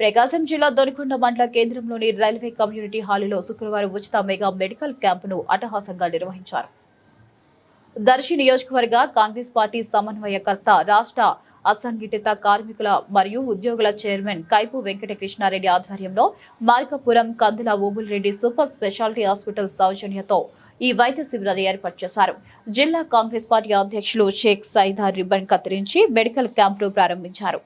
ప్రకాశం జిల్లా దొనకొండ మండల కేంద్రంలోని రైల్వే కమ్యూనిటీ హాలులో శుక్రవారం ఉచిత మెగా మెడికల్ క్యాంపును అట్టహాసంగా నిర్వహించారు. దర్శి నియోజకవర్గ కాంగ్రెస్ పార్టీ సమన్వయకర్త, రాష్ట్ర అసంఘటిత కార్మికుల మరియు ఉద్యోగుల చైర్మన్ కైపు వెంకటకృష్ణారెడ్డి ఆధ్వర్యంలో Markapuram Kandula Obulreddy super speciality hospital సౌజన్యంతో ఈ వైద్య శిబిరాన్ని ఏర్పాటు చేశారు. జిల్లా కాంగ్రెస్ పార్టీ అధ్యక్షులు షేక్ సైదా రిబ్బన్ కత్తిరించి మెడికల్ క్యాంపును ప్రారంభించారు.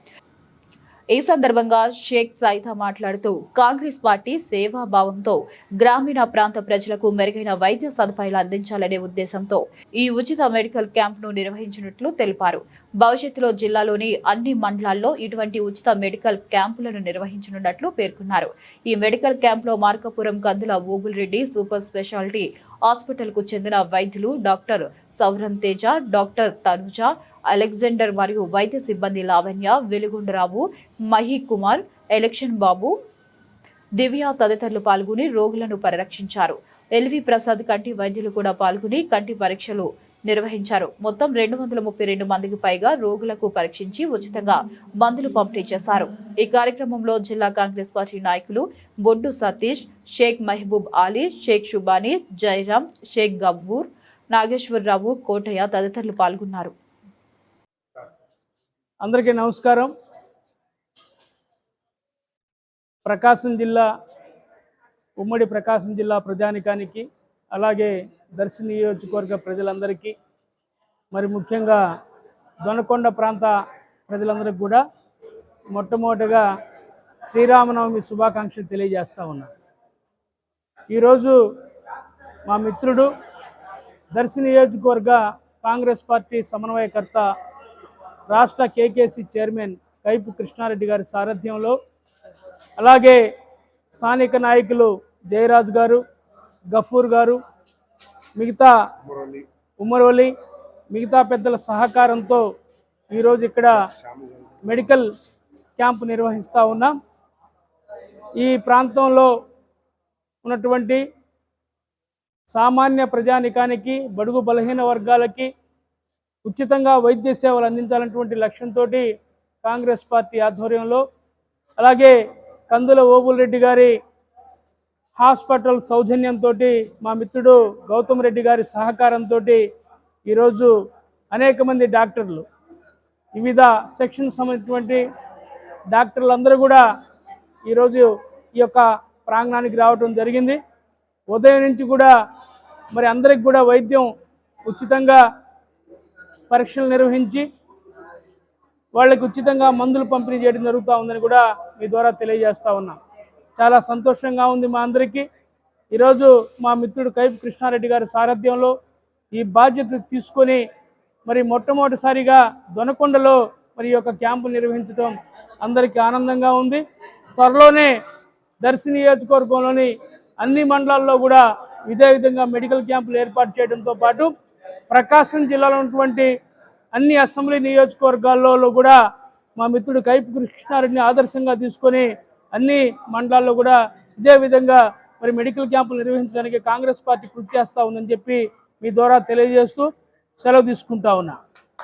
ఈ సందర్భంగా షేక్ సైదా మాట్లాడుతూ కాంగ్రెస్ పార్టీ సేవాభావంతో గ్రామీణ ప్రాంత ప్రజలకు మెరుగైన వైద్య సదుపాయాలు అందించాలనే ఉద్దేశంతో ఈ ఉచిత మెడికల్ క్యాంపును నిర్వహించినట్లు తెలిపారు. భవిష్యత్తులో జిల్లాలోని అన్ని మండలాల్లో ఇటువంటి ఉచిత మెడికల్ క్యాంపులను నిర్వహించనున్నట్లు పేర్కొన్నారు. ఈ మెడికల్ క్యాంపులో Markapuram Kandula Obulreddy super speciality hospital కు చెందిన వైద్యులు doctor Sauran Teja, doctor Tanuja, Alexander మరియు వైద్య సిబ్బంది లావణ్య, వెలుగొండరావు, మహి కుమార్, ఎలక్షన్ బాబు, దివ్య తదితరులు పాల్గొని రోగులను పరిరక్షించారు. ఎల్వి ప్రసాద్ కంటి వైద్యులు కూడా పాల్గొని కంటి పరీక్షలు నిర్వహించారు. మొత్తం 232 మందికి పైగా రోగులకు పరీక్షించి ఉచితంగా మందులు పంపిణీ చేశారు. ఈ కార్యక్రమంలో జిల్లా కాంగ్రెస్ పార్టీ నాయకులు బొడ్డు సతీష్, షేక్ మహబూబ్ అలీ, షేక్ షుబానీ, జైరాం, షేక్ గబ్బూర్, నాగేశ్వరరావు, కోటయ్య తదితరులు పాల్గొన్నారు. అందరికీ నమస్కారం. ప్రకాశం జిల్లా, ఉమ్మడి ప్రకాశం జిల్లా ప్రజానికానికి, అలాగే దర్శి నియోజకవర్గ ప్రజలందరికీ, మరి ముఖ్యంగా దొనకొండ ప్రాంత ప్రజలందరికీ కూడా మొట్టమొదటిగా శ్రీరామనవమి శుభాకాంక్షలు తెలియజేస్తా ఉన్నాను. ఈరోజు మా మిత్రుడు దర్శి నియోజకవర్గ కాంగ్రెస్ పార్టీ సమన్వయకర్త, రాష్ట్ర కేకేసి చైర్మన్ కైపు కృష్ణారెడ్డి గారి సారథ్యంలో, అలాగే స్థానిక నాయకులు జయరాజ్ గారు, గఫూర్ గారు, మిగతా ఉమర్వలి, మిగతా పెద్దల సహకారంతో ఈరోజు ఇక్కడ మెడికల్ క్యాంప్ నిర్వహిస్తూ ఉన్నాం. ఈ ప్రాంతంలో ఉన్నటువంటి సామాన్య ప్రజానికానికి, బడుగు బలహీన వర్గాలకి ఉచితంగా వైద్య సేవలు అందించాలన్నటువంటి లక్ష్యంతో కాంగ్రెస్ పార్టీ ఆధ్వర్యంలో, అలాగే కందుల ఓబుల్రెడ్డి గారి హాస్పిటల్ సౌజన్యంతో, మా మిత్రుడు గౌతమ్ రెడ్డి గారి సహకారంతో ఈరోజు అనేక మంది డాక్టర్లు, వివిధ సెక్షన్స్ సంబంధించినటువంటి డాక్టర్లందరూ కూడా ఈరోజు ఈ యొక్క ప్రాంగణానికి రావడం జరిగింది. ఉదయం నుంచి కూడా మరి అందరికి కూడా వైద్యం ఉచితంగా పరీక్షలు నిర్వహించి వాళ్ళకి ఉచితంగా మందులు పంపిణీ చేయడం జరుగుతూ ఉందని కూడా మీ ద్వారా తెలియజేస్తూ ఉన్నాం. చాలా సంతోషంగా ఉంది మా అందరికీ. ఈరోజు మా మిత్రుడు కైపు కృష్ణారెడ్డి గారి సారథ్యంలో ఈ బాధ్యత తీసుకొని మరి మొట్టమొదటిసారిగా దొనకొండలో మరి ఈ యొక్క క్యాంపు నిర్వహించడం అందరికీ ఆనందంగా ఉంది. త్వరలోనే దర్శి నియోజకవర్గంలోని అన్ని మండలాల్లో కూడా ఇదే విధంగా మెడికల్ క్యాంపులు ఏర్పాటు చేయడంతో పాటు ప్రకాశం జిల్లాలో ఉన్నటువంటి అన్ని అసెంబ్లీ నియోజకవర్గాల్లో కూడా మా మిత్రుడు కైపు కృష్ణారెడ్డిని ఆదర్శంగా తీసుకొని అన్ని మండలాల్లో కూడా ఇదే విధంగా మరి మెడికల్ క్యాంపులు నిర్వహించడానికి కాంగ్రెస్ పార్టీ కృషి చేస్తూ ఉందని చెప్పి మీ ద్వారా తెలియజేస్తూ సెలవు తీసుకుంటా ఉన్నా.